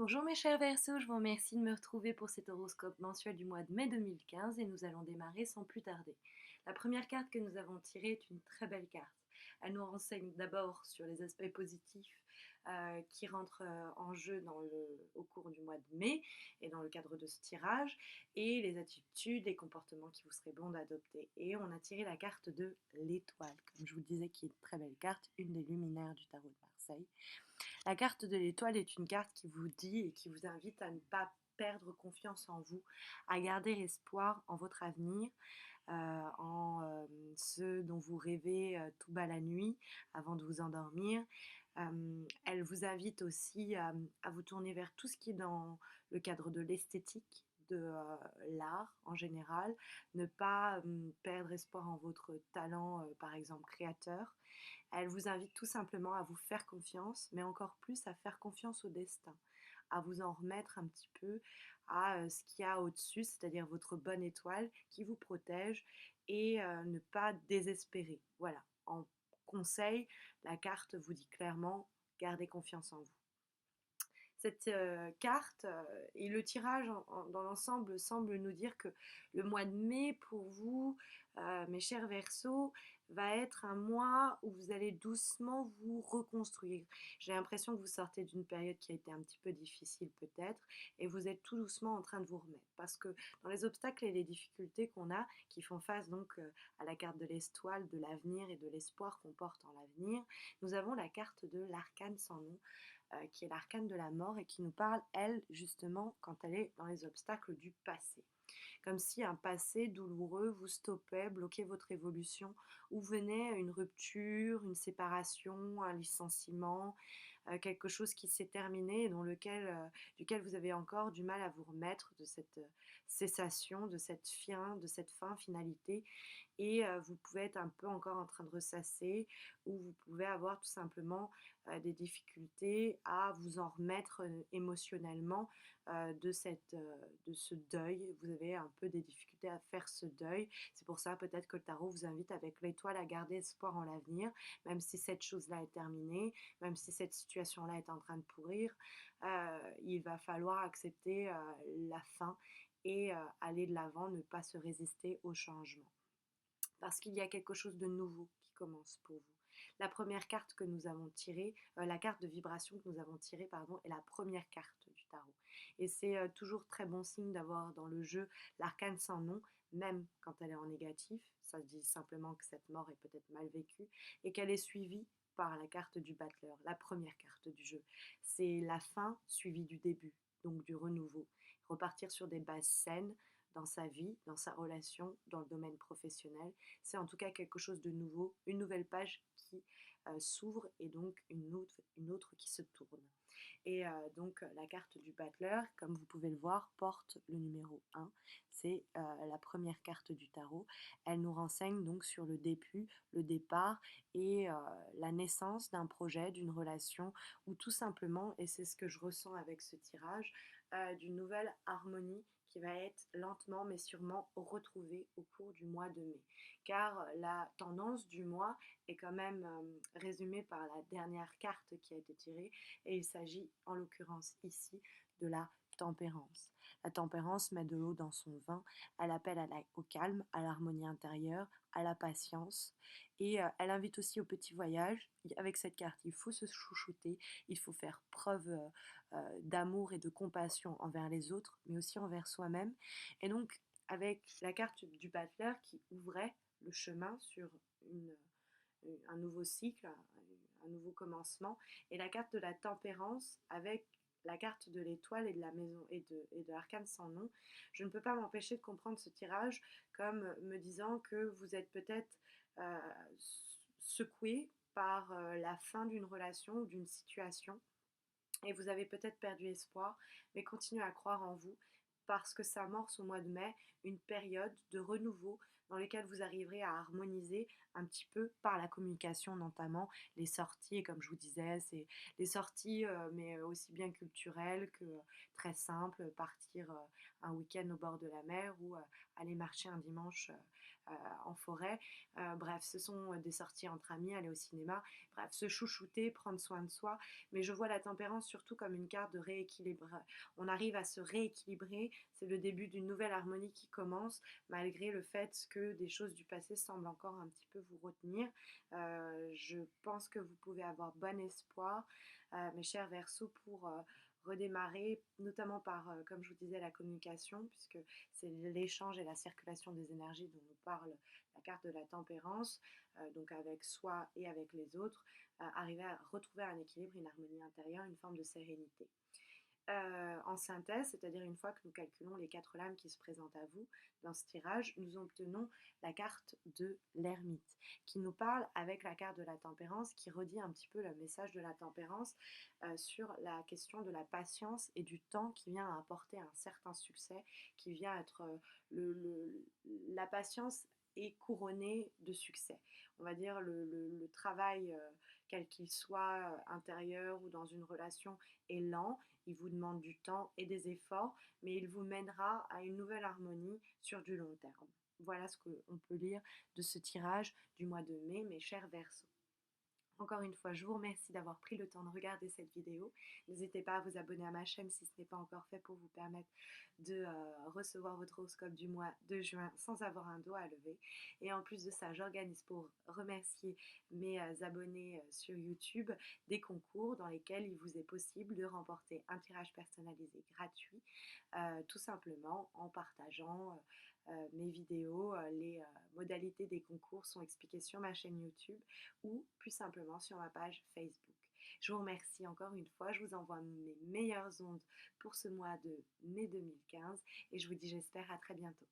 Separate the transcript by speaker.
Speaker 1: Bonjour mes chers Verseaux, je vous remercie de me retrouver pour cet horoscope mensuel du mois de mai 2015 et nous allons démarrer sans plus tarder. La première carte que nous avons tirée est une très belle carte. Elle nous renseigne d'abord sur les aspects positifs qui rentrent en jeu au cours du mois de mai et dans le cadre de ce tirage et les attitudes, les comportements qui vous seraient bons d'adopter. Et on a tiré la carte de l'étoile, comme je vous le disais, qui est une très belle carte, une des luminaires du tarot de Marseille. La carte de l'étoile est une carte qui vous dit et qui vous invite à ne pas perdre confiance en vous, à garder espoir en votre avenir, en ce dont vous rêvez tout bas la nuit avant de vous endormir. Elle vous invite aussi à vous tourner vers tout ce qui est dans le cadre de l'esthétique, de l'art en général, ne pas perdre espoir en votre talent, par exemple créateur. Elle vous invite tout simplement à vous faire confiance, mais encore plus à faire confiance au destin, à vous en remettre un petit peu à ce qu'il y a au-dessus, c'est-à-dire votre bonne étoile qui vous protège et ne pas désespérer. Voilà, en conseil, la carte vous dit clairement, gardez confiance en vous. Cette carte et le tirage dans l'ensemble semble nous dire que le mois de mai pour vous, mes chers Verseaux, va être un mois où vous allez doucement vous reconstruire. J'ai l'impression que vous sortez d'une période qui a été un petit peu difficile peut-être et vous êtes tout doucement en train de vous remettre parce que dans les obstacles et les difficultés qu'on a qui font face donc à la carte de l'étoile, de l'avenir et de l'espoir qu'on porte en l'avenir, nous avons la carte de l'arcane sans nom qui est l'arcane de la mort et qui nous parle, elle, justement, quand elle est dans les obstacles du passé. Comme si un passé douloureux vous stoppait, bloquait votre évolution, ou venait une rupture, une séparation, un licenciement, quelque chose qui s'est terminé et duquel vous avez encore du mal à vous remettre de cette cessation, de cette fin, finalité. Et vous pouvez être un peu encore en train de ressasser ou vous pouvez avoir tout simplement des difficultés à vous en remettre émotionnellement de ce deuil. Vous avez un peu des difficultés à faire ce deuil. C'est pour ça peut-être que le tarot vous invite avec l'étoile à garder espoir en l'avenir, même si cette chose-là est terminée, même si cette situation-là est en train de pourrir. Il va falloir accepter la fin et aller de l'avant, ne pas se résister au changement parce qu'il y a quelque chose de nouveau qui commence pour vous. La première carte que nous avons tirée, la carte de vibration que nous avons tirée, pardon, est la première carte du tarot. Et c'est toujours très bon signe d'avoir dans le jeu l'arcane sans nom, même quand elle est en négatif. Ça dit simplement que cette mort est peut-être mal vécue et qu'elle est suivie par la carte du battleur, la première carte du jeu. C'est la fin suivie du début, donc du renouveau. Repartir sur des bases saines, dans sa vie, dans sa relation, dans le domaine professionnel. C'est en tout cas quelque chose de nouveau, une nouvelle page qui s'ouvre et donc une autre qui se tourne. Et donc la carte du battleur, comme vous pouvez le voir, porte le numéro 1. C'est la première carte du tarot. Elle nous renseigne donc sur le début, le départ et la naissance d'un projet, d'une relation ou tout simplement, et c'est ce que je ressens avec ce tirage, d'une nouvelle harmonie qui va être lentement mais sûrement retrouvée au cours du mois de mai. Car la tendance du mois est quand même résumée par la dernière carte qui a été tirée et il s'agit en l'occurrence ici de la tempérance. La tempérance met de l'eau dans son vin, elle appelle au calme, à l'harmonie intérieure, à la patience et elle invite aussi au petit voyage. Avec cette carte, il faut se chouchouter, il faut faire preuve d'amour et de compassion envers les autres, mais aussi envers soi-même. Et donc, avec la carte du battleur qui ouvrait le chemin sur un nouveau cycle, un nouveau commencement, et la carte de la tempérance avec la carte de l'étoile et de la maison et de l'arcane sans nom, je ne peux pas m'empêcher de comprendre ce tirage comme me disant que vous êtes peut-être euh, secoué par la fin d'une relation ou d'une situation et vous avez peut-être perdu espoir, mais continuez à croire en vous parce que ça amorce au mois de mai une période de renouveau, dans lesquels vous arriverez à harmoniser un petit peu par la communication, notamment les sorties. Et comme je vous disais, c'est les sorties, mais aussi bien culturelles que très simples, partir un week-end au bord de la mer ou aller marcher un dimanche en forêt. Bref, ce sont des sorties entre amis, aller au cinéma, bref, se chouchouter, prendre soin de soi. Mais je vois la tempérance surtout comme une carte de rééquilibre. On arrive à se rééquilibrer, c'est le début d'une nouvelle harmonie qui commence, malgré le fait que des choses du passé semblent encore un petit peu vous retenir. Je pense que vous pouvez avoir bon espoir, mes chers Verseaux, pour redémarrer, notamment par, comme je vous disais, la communication, puisque c'est l'échange et la circulation des énergies dont nous parle la carte de la tempérance, donc avec soi et avec les autres, arriver à retrouver un équilibre, une harmonie intérieure, une forme de sérénité. En synthèse, c'est-à-dire une fois que nous calculons les 4 lames qui se présentent à vous dans ce tirage, nous obtenons la carte de l'ermite qui nous parle avec la carte de la tempérance, qui redit un petit peu le message de la tempérance sur la question de la patience et du temps qui vient apporter un certain succès, qui vient être la patience est couronnée de succès. On va dire le travail, quel qu'il soit, intérieur ou dans une relation, est lent, il vous demande du temps et des efforts, mais il vous mènera à une nouvelle harmonie sur du long terme. Voilà ce qu'on peut lire de ce tirage du mois de mai, mes chers Verseaux. Encore une fois, je vous remercie d'avoir pris le temps de regarder cette vidéo. N'hésitez pas à vous abonner à ma chaîne si ce n'est pas encore fait pour vous permettre de recevoir votre horoscope du mois de juin sans avoir un doigt à lever. Et en plus de ça, j'organise pour remercier mes abonnés sur YouTube des concours dans lesquels il vous est possible de remporter un tirage personnalisé gratuit, tout simplement en partageant mes vidéos. Les modalités des concours sont expliquées sur ma chaîne YouTube ou plus simplement sur ma page Facebook. Je vous remercie encore une fois, je vous envoie mes meilleures ondes pour ce mois de mai 2015 et je vous dis j'espère à très bientôt.